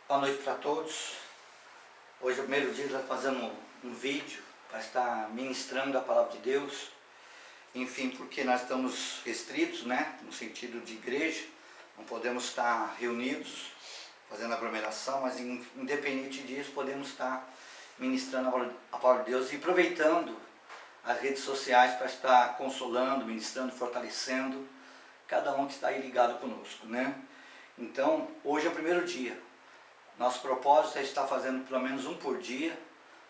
Boa noite para todos. Hoje é o primeiro dia que nós fazendo um vídeo para estar ministrando a palavra de Deus. Enfim, porque nós estamos restritos, né? No sentido de igreja, não podemos estar reunidos, fazendo aglomeração, mas independente disso, podemos estar ministrando a palavra de Deus e aproveitando as redes sociais para estar consolando, ministrando, fortalecendo cada um que está aí ligado conosco, né? Então, hoje é o primeiro dia. Nosso propósito é estar fazendo pelo menos um por dia,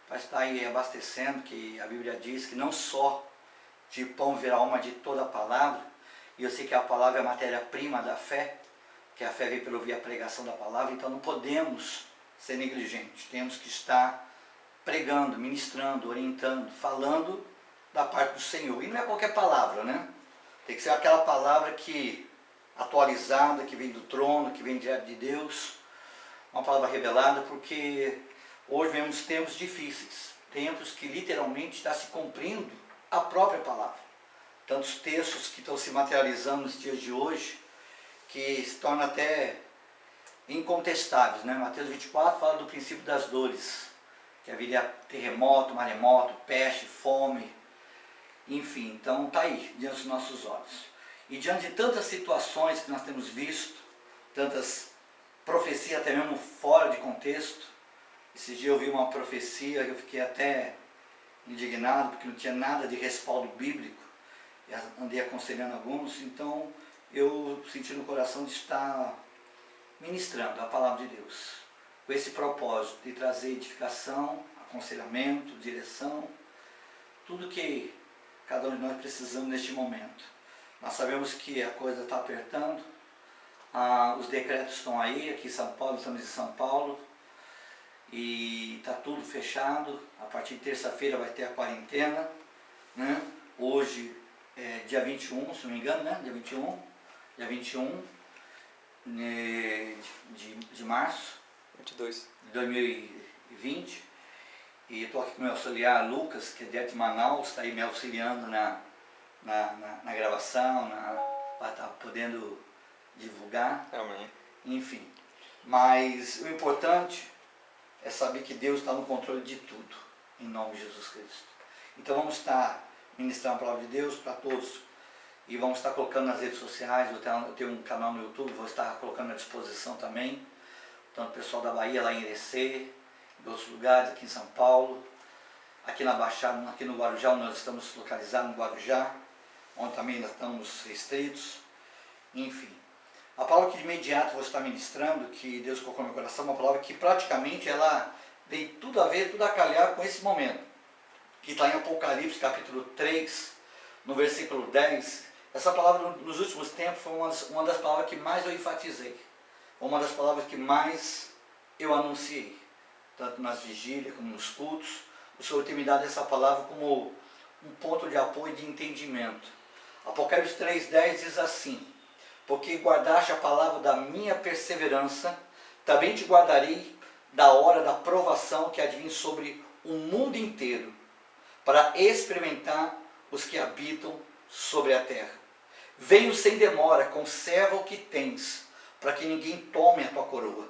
para estar aí abastecendo, que a Bíblia diz que não só de pão virá alma de toda a palavra, e eu sei que a palavra é a matéria-prima da fé, que a fé vem pelo ouvir a pregação da palavra, então não podemos ser negligentes, temos que estar pregando, ministrando, orientando, falando da parte do Senhor. E não é qualquer palavra, né? Tem que ser aquela palavra que atualizada, que vem do trono, que vem direto de Deus, uma palavra revelada, porque hoje vemos tempos difíceis, tempos que literalmente está se cumprindo a própria palavra. Tantos textos que estão se materializando nos dias de hoje, que se tornam até incontestáveis, né? Mateus 24 fala do princípio das dores, que haveria terremoto, maremoto, peste, fome, enfim, então está aí, diante dos nossos olhos. E diante de tantas situações que nós temos visto, tantas profecias até mesmo fora de contexto, esse dia eu vi uma profecia que eu fiquei até indignado, porque não tinha nada de respaldo bíblico, e andei aconselhando alguns, então eu senti no coração de estar ministrando a palavra de Deus, com esse propósito de trazer edificação, aconselhamento, direção, tudo que cada um de nós precisamos neste momento. Nós sabemos que a coisa está apertando, os decretos estão aí, aqui em São Paulo, estamos em São Paulo, e está tudo fechado. A partir de terça-feira vai ter a quarentena, né? Hoje é dia 21, se não me engano, né? Dia 21 de março 22 de 2020. E estou aqui com o meu auxiliar Lucas, que é direto de Manaus, está aí me auxiliando na gravação, para estar podendo divulgar. Amém. Enfim, mas o importante é saber que Deus está no controle de tudo, em nome de Jesus Cristo. Então vamos estar ministrando a palavra de Deus para todos, e vamos estar colocando nas redes sociais. Eu tenho um canal no YouTube, vou estar colocando à disposição também, tanto o pessoal da Bahia, lá em Irecê, em outros lugares, aqui em São Paulo, aqui na Baixada, aqui no Guarujá, onde nós estamos localizados no Guarujá, onde também nós estamos restritos, enfim. A palavra que de imediato vou estar ministrando, que Deus colocou no meu coração, uma palavra que praticamente ela tem tudo a ver, tudo a calhar com esse momento, que está em Apocalipse capítulo 3, no versículo 10. Essa palavra nos últimos tempos foi uma das palavras que mais eu enfatizei, uma das palavras que mais eu anunciei, tanto nas vigílias como nos cultos. O Senhor tem me dado essa palavra como um ponto de apoio e de entendimento. Apocalipse 3,10 diz assim: porque guardaste a palavra da minha perseverança, também te guardarei da hora da provação que há de vir sobre o mundo inteiro, para experimentar os que habitam sobre a terra. Venho sem demora, conserva o que tens, para que ninguém tome a tua coroa.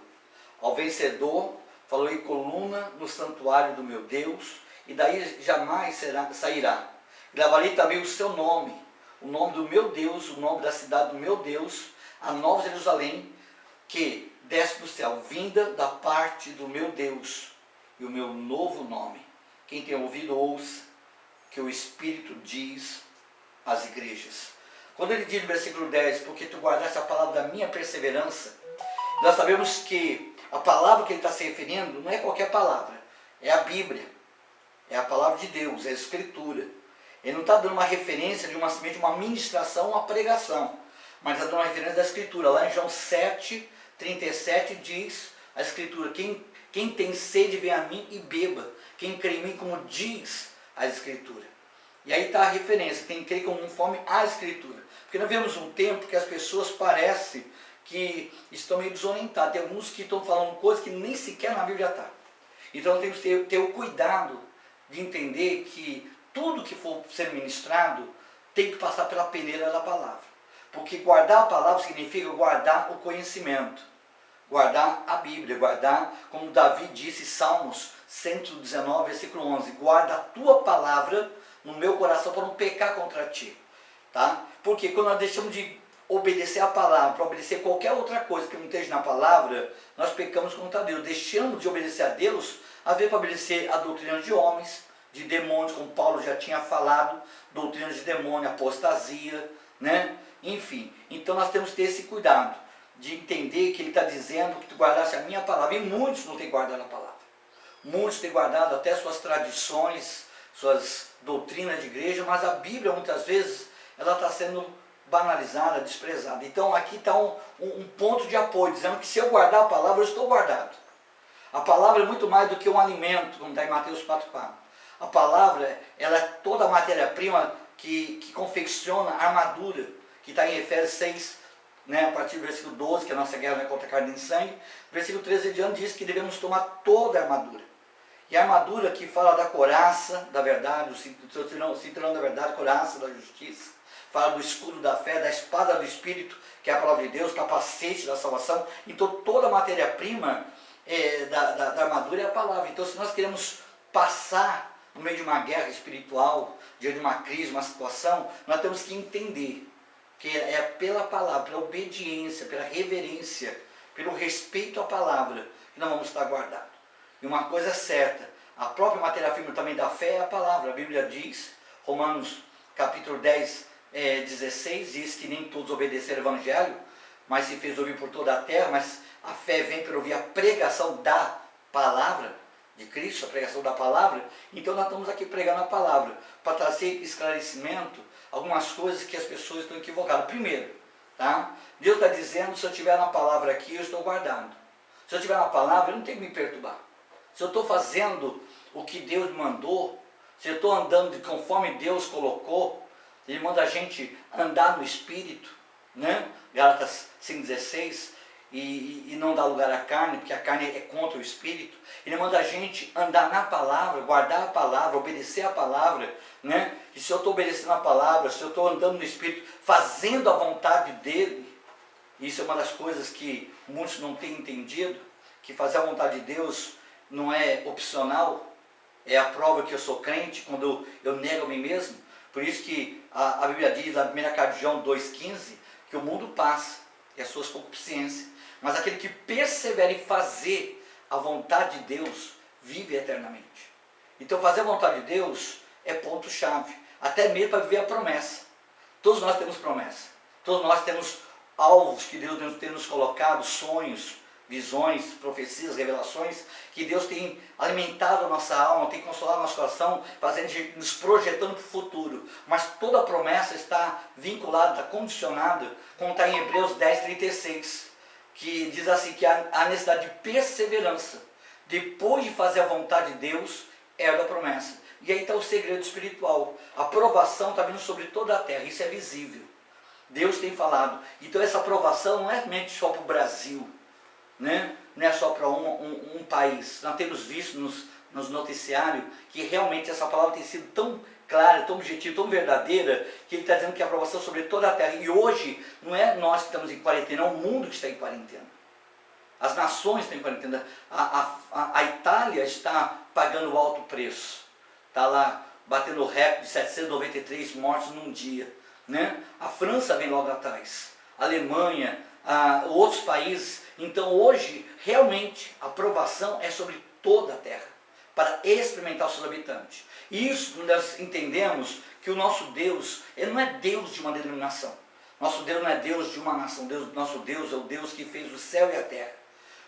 Ao vencedor, falei coluna no santuário do meu Deus, e daí jamais sairá. Gravarei também o seu nome, o nome do meu Deus, o nome da cidade do meu Deus, a Nova Jerusalém, que desce do céu, vinda da parte do meu Deus, e o meu novo nome. Quem tem ouvido, ouça que o Espírito diz às igrejas. Quando ele diz no versículo 10, porque tu guardaste a palavra da minha perseverança, nós sabemos que a palavra que ele está se referindo não é qualquer palavra, é a Bíblia, é a palavra de Deus, é a Escritura. Ele não está dando uma referência de uma ministração, uma pregação, mas está dando uma referência da Escritura. Lá em João 7,37 diz a Escritura: quem tem sede, vem a mim e beba. Quem crê em mim, como diz a Escritura. E aí está a referência, quem crê conforme a Escritura. Porque nós vemos um tempo que as pessoas parecem que estão meio desorientadas. Tem alguns que estão falando coisas que nem sequer na Bíblia está. Então temos que ter o cuidado de entender que tudo que for ser ministrado tem que passar pela peneira da palavra. Porque guardar a palavra significa guardar o conhecimento. Guardar a Bíblia, guardar, como Davi disse, Salmos 119, versículo 11, guarda a tua palavra no meu coração para não pecar contra ti. Tá? Porque quando nós deixamos de obedecer a palavra, para obedecer qualquer outra coisa que não esteja na palavra, nós pecamos contra Deus. Deixamos de obedecer a Deus, a ver para obedecer a doutrina de homens, de demônios, como Paulo já tinha falado, doutrina de demônio, apostasia, né? Enfim, então nós temos que ter esse cuidado de entender que ele está dizendo que tu guardasse a minha palavra, e muitos não têm guardado a palavra. Muitos têm guardado até suas tradições, suas doutrinas de igreja, mas a Bíblia muitas vezes ela está sendo banalizada, desprezada. Então aqui está um ponto de apoio, dizendo que se eu guardar a palavra, eu estou guardado. A palavra é muito mais do que um alimento, como está em Mateus 4,4. A palavra, ela é toda a matéria-prima que confecciona a armadura, que está em Efésios 6, né, a partir do versículo 12, que a nossa guerra não é contra carne nem sangue. Versículo 13 diante diz que devemos tomar toda a armadura. E a armadura que fala da couraça da verdade, o cinturão da verdade, a couraça da justiça, fala do escudo da fé, da espada do Espírito, que é a palavra de Deus, capacete da salvação. Então toda a matéria-prima da armadura é a palavra. Então se nós queremos passar no meio de uma guerra espiritual, diante de uma crise, uma situação, nós temos que entender que é pela palavra, pela obediência, pela reverência, pelo respeito à palavra, que nós vamos estar guardados. E uma coisa é certa, a própria matéria-prima também da fé é a palavra. A Bíblia diz, Romanos capítulo 10, 16, diz que nem todos obedeceram ao Evangelho, mas se fez ouvir por toda a terra, mas a fé vem por ouvir a pregação da palavra de Cristo, a pregação da palavra. Então nós estamos aqui pregando a palavra, para trazer esclarecimento, algumas coisas que as pessoas estão equivocadas. Primeiro, tá? Deus está dizendo, se eu estiver na palavra aqui, eu estou guardando. Se eu estiver na palavra, eu não tenho que me perturbar. Se eu estou fazendo o que Deus me mandou, se eu estou andando conforme Deus colocou, Ele manda a gente andar no Espírito, né? Gálatas 5,16, e não dar lugar à carne, porque a carne é contra o Espírito. Ele manda a gente andar na palavra, guardar a palavra, obedecer a palavra, né? E se eu estou obedecendo a palavra, se eu estou andando no Espírito, fazendo a vontade dEle, isso é uma das coisas que muitos não têm entendido, que fazer a vontade de Deus não é opcional, é a prova que eu sou crente, quando eu nego a mim mesmo. Por isso que a Bíblia diz, na primeira carta de João 2,15, que o mundo passa, e as suas concupiscências, mas aquele que persevera em fazer a vontade de Deus, vive eternamente. Então fazer a vontade de Deus é ponto-chave, até mesmo para viver a promessa. Todos nós temos promessa, todos nós temos alvos que Deus tem nos colocado, sonhos, visões, profecias, revelações, que Deus tem alimentado a nossa alma, tem consolado nosso coração, fazendo, nos projetando para o futuro. Mas toda a promessa está vinculada, está condicionada, como está em Hebreus 10:36, que diz assim, que a necessidade de perseverança, depois de fazer a vontade de Deus, é da promessa. E aí está o segredo espiritual. A aprovação está vindo sobre toda a terra, isso é visível. Deus tem falado. Então essa aprovação não é somente só para o Brasil, né? Não é só para um país. Nós temos visto nos noticiários que realmente essa palavra tem sido tão clara, tão objetiva, tão verdadeira, que ele está dizendo que a aprovação sobre toda a terra. E hoje não é nós que estamos em quarentena, é o mundo que está em quarentena. As nações estão em quarentena. A Itália está pagando alto preço. Está lá batendo o recorde de 793 mortos num dia, né? A França vem logo atrás. A Alemanha, outros países. Então hoje, realmente, a aprovação é sobre toda a terra, para experimentar os seus habitantes. E isso nós entendemos que o nosso Deus, Ele não é Deus de uma denominação. Nosso Deus não é Deus de uma nação. Nosso Deus é o Deus que fez o céu e a terra.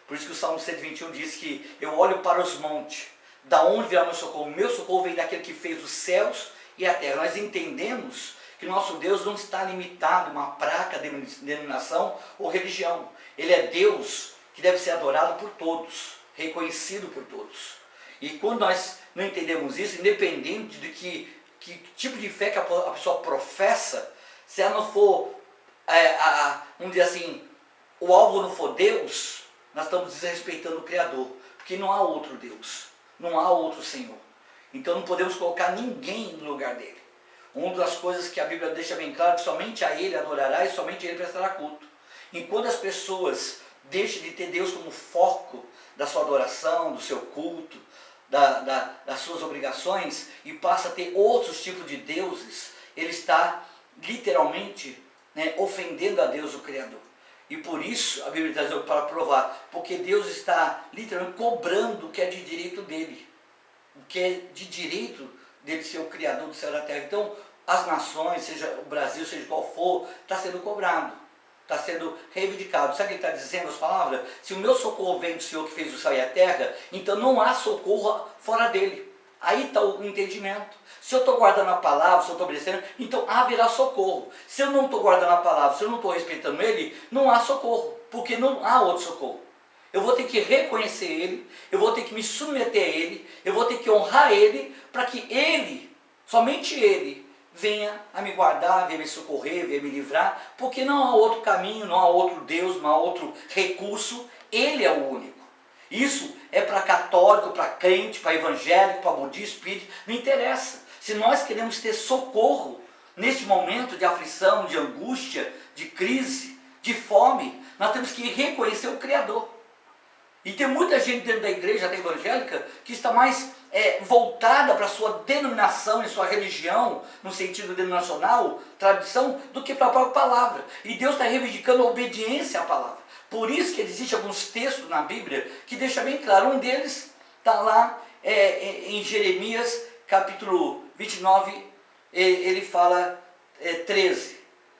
Por isso que o Salmo 121 diz que eu olho para os montes, da onde virá o meu socorro? O meu socorro vem daquele que fez os céus e a terra. Nós entendemos que nosso Deus não está limitado a uma placa de denominação ou religião. Ele é Deus que deve ser adorado por todos, reconhecido por todos. E quando nós não entendemos isso, independente de que tipo de fé que a pessoa professa, se ela não for, vamos dizer assim, o alvo não for Deus, nós estamos desrespeitando o Criador, porque não há outro Deus, não há outro Senhor. Então não podemos colocar ninguém no lugar dele. Uma das coisas que a Bíblia deixa bem claro é que somente a Ele adorará e somente a Ele prestará culto. Enquanto as pessoas Deixe de ter Deus como foco da sua adoração, do seu culto, das suas obrigações, e passa a ter outros tipos de deuses. Ele está literalmente, né, ofendendo a Deus, o Criador. E por isso a Bíblia traz para provar, porque Deus está literalmente cobrando o que é de direito dele, o que é de direito dele ser o Criador do céu e da terra. Então as nações, seja o Brasil, seja qual for, está sendo cobrado, está sendo reivindicado. Sabe o que ele está dizendo as palavras? Se o meu socorro vem do Senhor que fez o céu e a terra, então não há socorro fora dele. Aí está o entendimento. Se eu estou guardando a palavra, se eu estou obedecendo, então haverá socorro. Se eu não estou guardando a palavra, se eu não estou respeitando ele, não há socorro, porque não há outro socorro. Eu vou ter que reconhecer ele, eu vou ter que me submeter a ele, eu vou ter que honrar ele, para que ele, somente ele, venha a me guardar, venha me socorrer, venha me livrar, porque não há outro caminho, não há outro Deus, não há outro recurso, ele é o único. Isso é para católico, para crente, para evangélico, para budista, espírita, não interessa. Se nós queremos ter socorro neste momento de aflição, de angústia, de crise, de fome, nós temos que reconhecer o Criador. E tem muita gente dentro da igreja até evangélica que está mais voltada para a sua denominação e sua religião, no sentido denominacional, tradição, do que para a própria palavra. E Deus está reivindicando a obediência à palavra. Por isso que existem alguns textos na Bíblia que deixam bem claro. Um deles está lá em Jeremias capítulo 29, ele fala 13.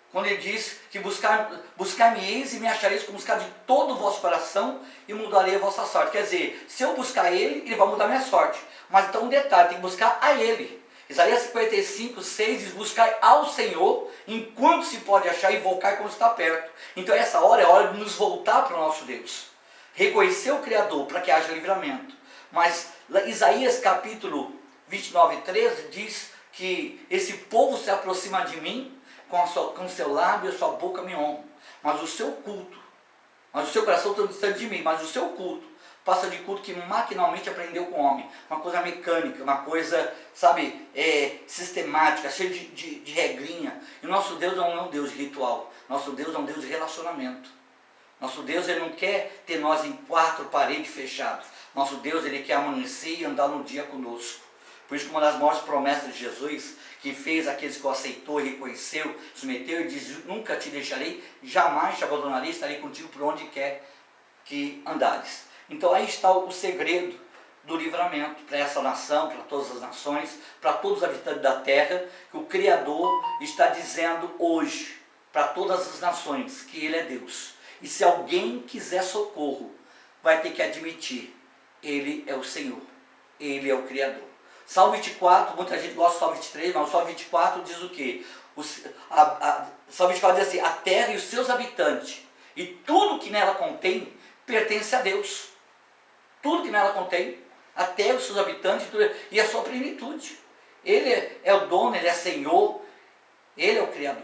Quando ele diz que buscar-me-eis e me achareis com buscar de todo o vosso coração e mudarei a vossa sorte. Quer dizer, se eu buscar ele, ele vai mudar a minha sorte. Mas então um detalhe, tem que buscar a ele. Isaías 55, 6 diz: buscar ao Senhor enquanto se pode achar, e invocar quando está perto. Então essa hora é a hora de nos voltar para o nosso Deus. Reconhecer o Criador para que haja livramento. Mas Isaías capítulo 29, 13 diz que esse povo se aproxima de mim, com o seu lábio e a sua boca me honram, mas o seu culto, mas o seu coração está distante de mim, mas o seu culto passa de culto que maquinalmente aprendeu com o homem, uma coisa mecânica, uma coisa, sabe, sistemática, cheia de regrinha. E nosso Deus não é um Deus de ritual, nosso Deus é um Deus de relacionamento. Nosso Deus, ele não quer ter nós em quatro paredes fechadas. Nosso Deus, ele quer amanhecer e andar no dia conosco. Por isso que uma das maiores promessas de Jesus, que fez aqueles que o aceitou e reconheceu, submeteu, e diz: nunca te deixarei, jamais te abandonarei, estarei contigo por onde quer que andares. Então aí está o segredo do livramento para essa nação, para todas as nações, para todos os habitantes da terra, que o Criador está dizendo hoje para todas as nações que ele é Deus. E se alguém quiser socorro, vai ter que admitir: ele é o Senhor, ele é o Criador. Salmo 24, muita gente gosta do Salmo 23, mas o Salmo 24 diz o quê? Salmo 24 diz assim: a terra e os seus habitantes, e tudo que nela contém, pertence a Deus. Tudo que nela contém, a terra, os seus habitantes, e a sua plenitude. Ele é o dono, ele é Senhor, ele é o Criador.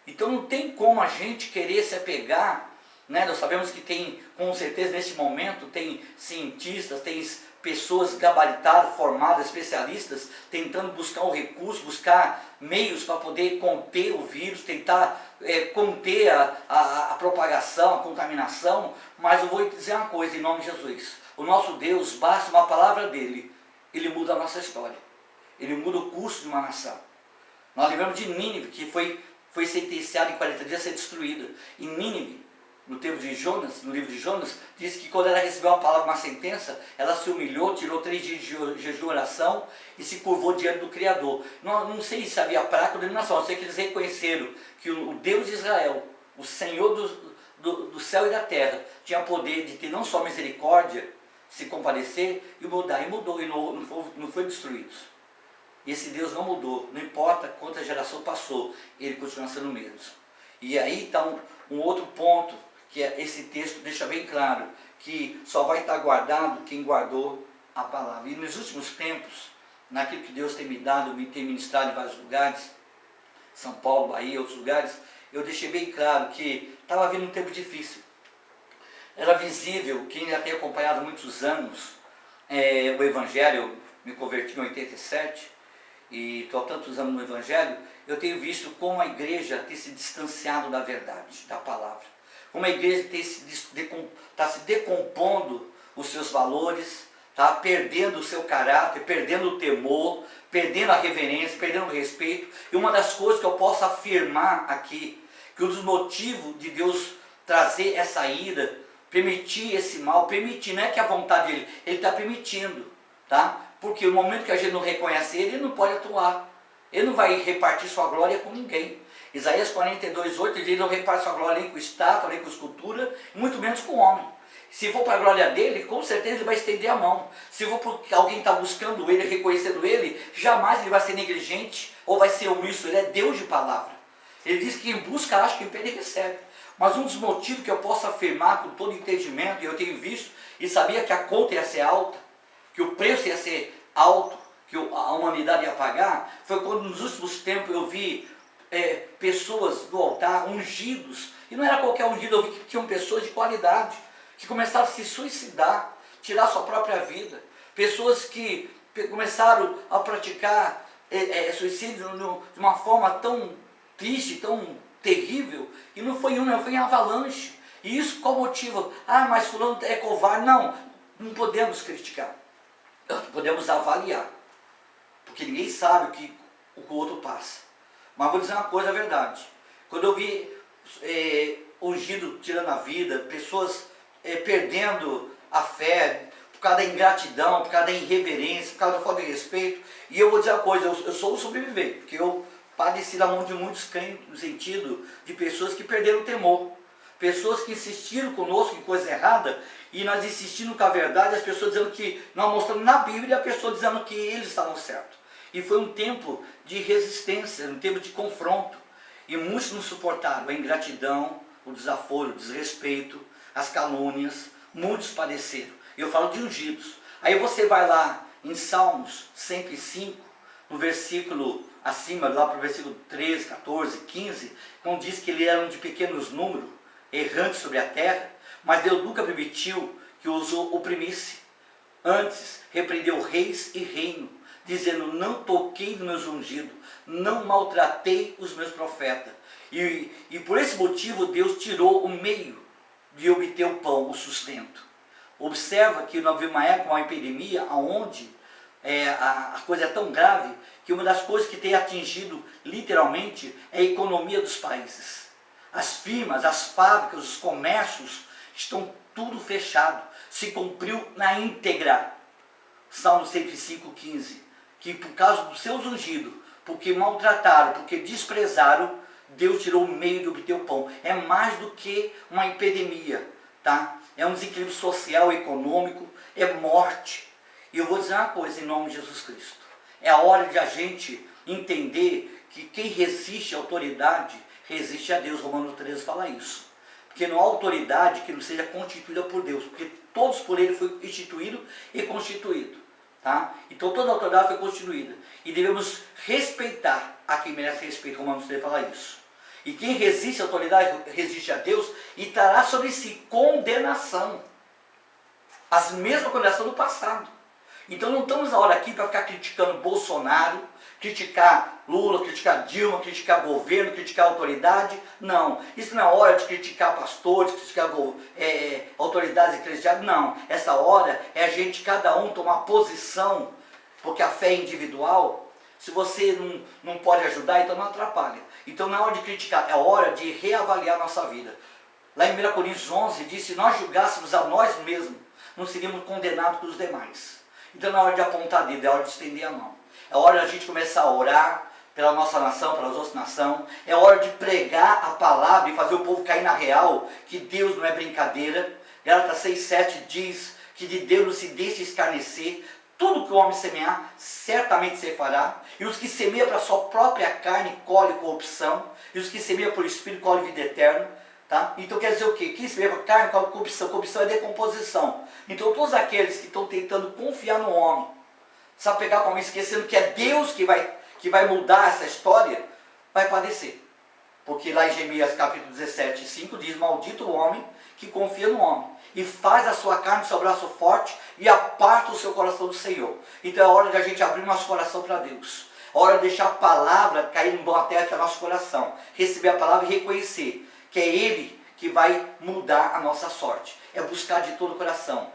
Então não tem como a gente querer se apegar, né? Nós sabemos que tem, com certeza neste momento, tem cientistas, tem pessoas gabaritadas, formadas, especialistas, tentando buscar um recurso, buscar meios para poder conter o vírus, tentar conter a propagação, a contaminação. Mas eu vou dizer uma coisa em nome de Jesus: o nosso Deus, basta uma palavra dele, ele muda a nossa história, ele muda o curso de uma nação. Nós lembramos de Nínive, que foi sentenciada em 40 dias a ser destruída. E Nínive, no tempo de Jonas, no livro de Jonas, diz que quando ela recebeu uma palavra, uma sentença, ela se humilhou, tirou 3 dias de jejum e oração e se curvou diante do Criador. Não sei se havia prática ou denominação, eu sei que eles reconheceram que o Deus de Israel, o Senhor do céu e da terra, tinha poder de ter não só misericórdia, se compadecer e mudar. E mudou, e não foi destruído. E esse Deus não mudou, não importa quanta geração passou, ele continua sendo o mesmo. E aí está um outro ponto, que esse texto deixa bem claro, que só vai estar guardado quem guardou a palavra. E nos últimos tempos, naquilo que Deus tem me dado, me tem ministrado em vários lugares, São Paulo, Bahia, outros lugares, eu deixei bem claro que estava vindo um tempo difícil. Era visível, quem já tem acompanhado há muitos anos o Evangelho, eu me converti em 87, e estou há tantos anos no Evangelho, eu tenho visto como a igreja tem se distanciado da verdade, da palavra. como a igreja está se decompondo os seus valores, está perdendo o seu caráter, perdendo o temor, perdendo a reverência, perdendo o respeito. E uma das coisas que eu posso afirmar aqui, que um dos motivos de Deus trazer essa ira, permitir esse mal, permitir, não é que a vontade dele, ele está permitindo, tá? Porque no momento que a gente não reconhece ele não pode atuar. Ele não vai repartir sua glória com ninguém. Isaías 42:8 diz: ele não reparte sua glória nem com estátua, nem com escultura, muito menos com o homem. Se for para a glória dele, com certeza ele vai estender a mão. Se for porque alguém está buscando ele, reconhecendo ele, jamais ele vai ser negligente ou vai ser omisso. Ele é Deus de palavra. Ele diz que quem busca, acha, quem pede, recebe. Mas um dos motivos que eu posso afirmar com todo entendimento, e eu tenho visto, e sabia que a conta ia ser alta, que o preço ia ser alto, que a humanidade ia pagar, foi quando nos últimos tempos eu vi pessoas do altar ungidos, e não era qualquer ungido, eu vi que tinham pessoas de qualidade, que começaram a se suicidar, tirar sua própria vida, pessoas que começaram a praticar suicídio de uma forma tão triste, tão terrível, e não foi foi em avalanche. E isso qual motivo? Ah, mas fulano é covarde. Não podemos criticar, podemos avaliar, porque ninguém sabe o que o outro passa. Mas vou dizer uma coisa, a verdade, quando eu vi ungido tirando a vida, pessoas perdendo a fé, por causa da ingratidão, por causa da irreverência, por causa da falta de respeito, e eu vou dizer uma coisa, eu sou um sobrevivente, porque eu padeci na mão de muitos crentes, no sentido de pessoas que perderam o temor, pessoas que insistiram conosco em coisa errada, e nós insistindo com a verdade, as pessoas dizendo que, nós mostrando na Bíblia, e a pessoa dizendo que eles estavam certos. E foi um tempo de resistência, um tempo de confronto, e muitos não suportaram a ingratidão, o desaforo, o desrespeito, as calúnias, muitos padeceram. E eu falo de ungidos. Aí você vai lá em Salmos 105, no versículo acima, lá para o versículo 13, 14, 15, quando diz que ele era um de pequenos números, errantes sobre a terra, mas Deus nunca permitiu que os oprimisse. Antes, repreendeu reis e reino, dizendo: não toquei nos meus ungidos, não maltratei os meus profetas. E por esse motivo Deus tirou o meio de obter o pão, o sustento. Observa que nós vimos uma época, uma epidemia, onde a coisa é tão grave, que uma das coisas que tem atingido literalmente é a economia dos países. As firmas, as fábricas, os comércios estão tudo fechado. Se cumpriu na íntegra Salmo 105:15, que por causa dos seus ungidos, porque maltrataram, porque desprezaram, Deus tirou o meio de obter o pão. É mais do que uma epidemia, tá? É um desequilíbrio social, econômico, é morte. E eu vou dizer uma coisa em nome de Jesus Cristo. É a hora de a gente entender que quem resiste à autoridade, resiste a Deus. Romanos 13 fala isso. Porque não há autoridade que não seja constituída por Deus, porque todos por ele foi instituído e constituído. Tá? Então toda a autoridade foi constituída. E devemos respeitar a quem merece respeito. Romanos 13 fala isso. E quem resiste à autoridade, resiste a Deus, e trará sobre si condenação. As mesmas condenações do passado. Então não estamos na hora aqui para ficar criticando Bolsonaro, criticar Lula, criticar Dilma, criticar governo, criticar autoridade. Não, isso não é hora de criticar pastores, criticar autoridades eclesiásticas. Não, essa hora é a gente, cada um, tomar posição, porque a fé é individual. Se você não pode ajudar, então não atrapalha. Então não é hora de criticar, é hora de reavaliar a nossa vida. Lá em 1 Coríntios 11 diz: se nós julgássemos a nós mesmos, não seríamos condenados pelos demais. Então não é hora de apontar dedo, é hora de estender a mão. É hora de a gente começar a orar pela nossa nação, pelas outras nações. É hora de pregar a palavra e fazer o povo cair na real, que Deus não é brincadeira. Gálatas 6:7 diz que de Deus não se deixa escarnecer. Tudo que o homem semear, certamente se fará. E os que semeiam para a sua própria carne, colhe corrupção. E os que semeiam por Espírito, colhe vida eterna. Tá? Então quer dizer o quê? Quem semeia para a carne, colhe corrupção. Corrupção é decomposição. Então todos aqueles que estão tentando confiar no homem, sabe, pegar para mim, esquecendo que é Deus que vai mudar essa história, vai padecer. Porque lá em Jeremias capítulo 17:5 diz: maldito o homem que confia no homem, e faz a sua carne seu braço forte, e aparta o seu coração do Senhor. Então é hora de a gente abrir nosso coração para Deus. É hora de deixar a palavra cair em boa terra, que é nosso coração. Receber a palavra e reconhecer que é Ele que vai mudar a nossa sorte. É buscar de todo o coração.